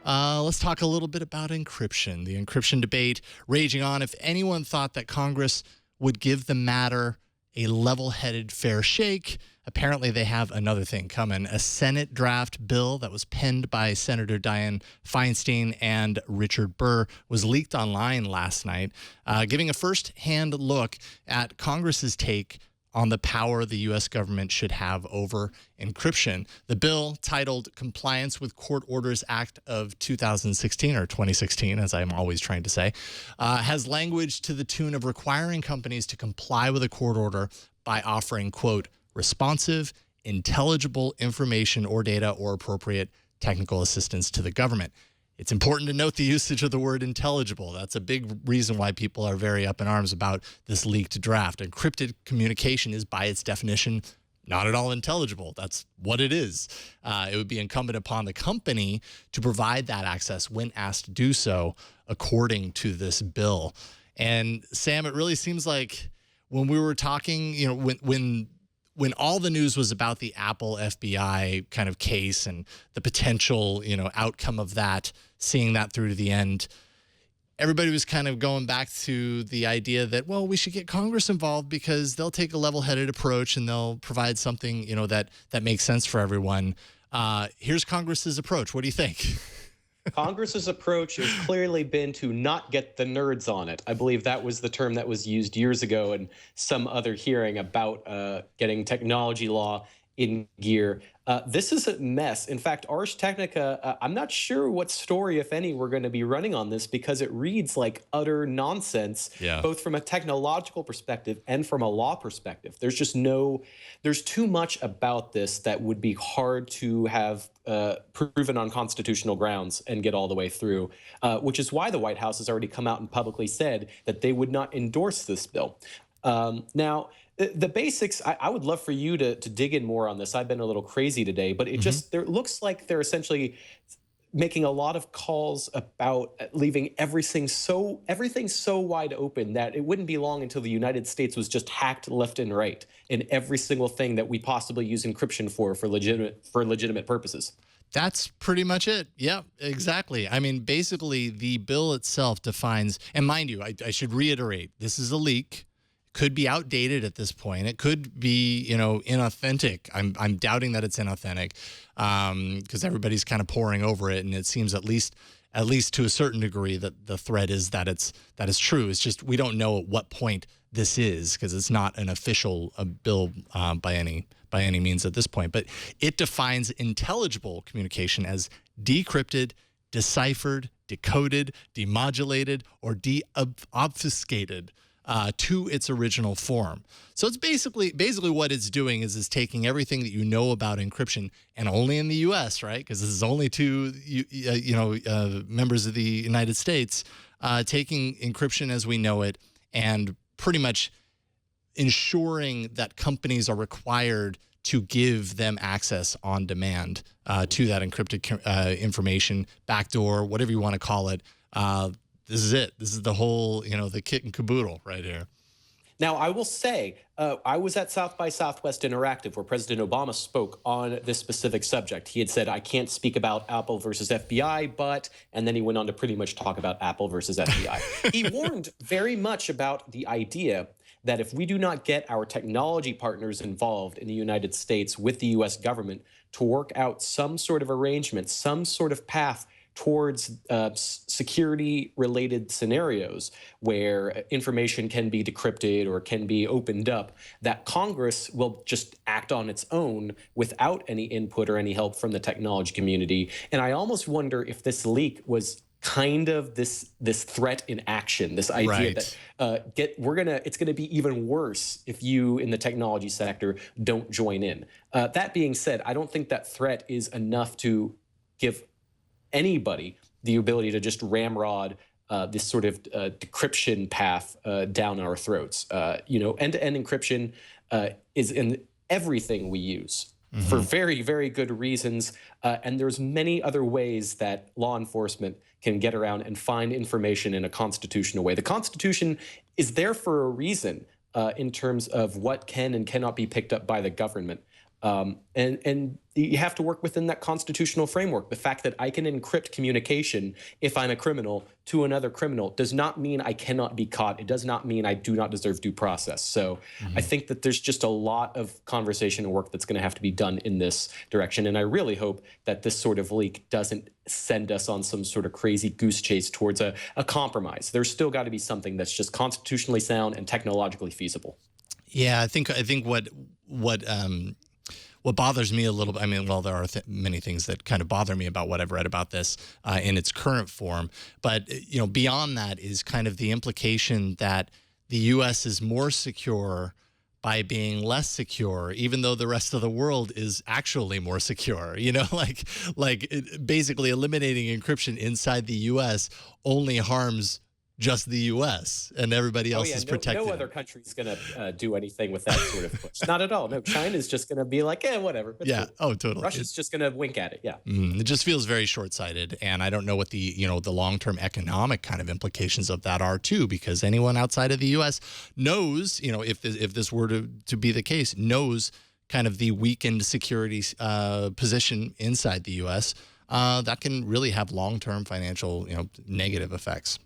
Let's talk a little bit about encryption. The encryption debate raging on. If anyone thought that Congress would give the matter a level-headed fair shake, apparently they have another thing coming. A Senate draft bill that was penned by Senator Dianne Feinstein and Richard Burr was leaked online last night, giving a first-hand look at Congress's take on the power the U.S. government should have over encryption. The bill, titled Compliance with Court Orders Act of 2016, or 2016, as I'm always trying to say, has language to the tune of requiring companies to comply with a court order by offering, quote, responsive, intelligible information or data or appropriate technical assistance to the government. It's important to note the usage of the word intelligible. That's a big reason why people are very up in arms about this leaked draft. Encrypted communication is, by its definition, not at all intelligible. That's what it is. It would be incumbent upon the company to provide that access when asked to do so, according to this bill. And Sam, it really seems like when we were talking, you know, when all the news was about the Apple FBI kind of case and the potential, you know, outcome of that, seeing that through to the end, everybody was kind of going back to the idea that, well, we should get Congress involved because they'll take a level-headed approach and they'll provide something, you know, that makes sense for everyone. Here's Congress's approach. What do you think? Congress's approach has clearly been to not get the nerds on it. I believe that was the term that was used years ago in some other hearing about getting technology law in gear. This is a mess. In fact, Ars Technica, I'm not sure what story, if any, we're going to be running on this because it reads like utter nonsense, both from a technological perspective and from a law perspective. There's too much about this that would be hard to have proven on constitutional grounds and get all the way through, which is why the White House has already come out and publicly said that they would not endorse this bill. Now, the basics, I would love for you to dig in more on this. I've been a little crazy today, but it there looks like they're essentially making a lot of calls about leaving everything so wide open that it wouldn't be long until the United States was just hacked left and right in every single thing that we possibly use encryption for legitimate purposes. That's pretty much it. Yeah, exactly. I mean, basically, the bill itself defines, and mind you, I should reiterate, this is a leak. Could be outdated at this point. It could be, you know, inauthentic. I'm doubting that it's inauthentic because everybody's kind of poring over it, and it seems at least to a certain degree that the thread is that it's true. It's just we don't know at what point this is because it's not an official bill by any means at this point. But it defines intelligible communication as decrypted, deciphered, decoded, demodulated, or de-obfuscated to its original form. So it's basically what it's doing is taking everything that you know about encryption, and only in the U.S., right? Because this is only to members of the United States, taking encryption as we know it and pretty much ensuring that companies are required to give them access on demand to that encrypted information, backdoor, whatever you want to call it. This is it. This is the whole, you know, the kit and caboodle right here. Now, I will say, I was at South by Southwest Interactive where President Obama spoke on this specific subject. He had said, I can't speak about Apple versus FBI, but, and then he went on to pretty much talk about Apple versus FBI. He warned very much about the idea that if we do not get our technology partners involved in the United States with the U.S. government to work out some sort of arrangement, some sort of path towards security-related scenarios where information can be decrypted or can be opened up, that Congress will just act on its own without any input or any help from the technology community. And I almost wonder if this leak was kind of this threat in action, this idea that it's gonna be even worse if you in the technology sector don't join in. That being said, I don't think that threat is enough to give anybody the ability to just ramrod this sort of decryption path down our throats. End-to-end encryption is in everything we use for very, very good reasons. And there's many other ways that law enforcement can get around and find information in a constitutional way. The Constitution is there for a reason in terms of what can and cannot be picked up by the government. And you have to work within that constitutional framework. The fact that I can encrypt communication if I'm a criminal to another criminal does not mean I cannot be caught. It does not mean I do not deserve due process. So I think that there's just a lot of conversation and work that's going to have to be done in this direction. And I really hope that this sort of leak doesn't send us on some sort of crazy goose chase towards a compromise. There's still got to be something that's just constitutionally sound and technologically feasible. Yeah, I think what bothers me a little bit, I mean, well, there are many things that kind of bother me about what I've read about this in its current form. But, beyond that is kind of the implication that the U.S. is more secure by being less secure, even though the rest of the world is actually more secure. Basically eliminating encryption inside the U.S. only harms just the U.S. and everybody else is protected. No other country's going to do anything with that sort of push. Not at all. No, China's just going to be like, whatever. Yeah. Cool. Oh, totally. Russia's just going to wink at it. Yeah. It just feels very short-sighted, and I don't know what the the long-term economic kind of implications of that are too, because anyone outside of the U.S. knows, if this were to be the case, knows kind of the weakened security position inside the U.S. That can really have long-term financial negative effects.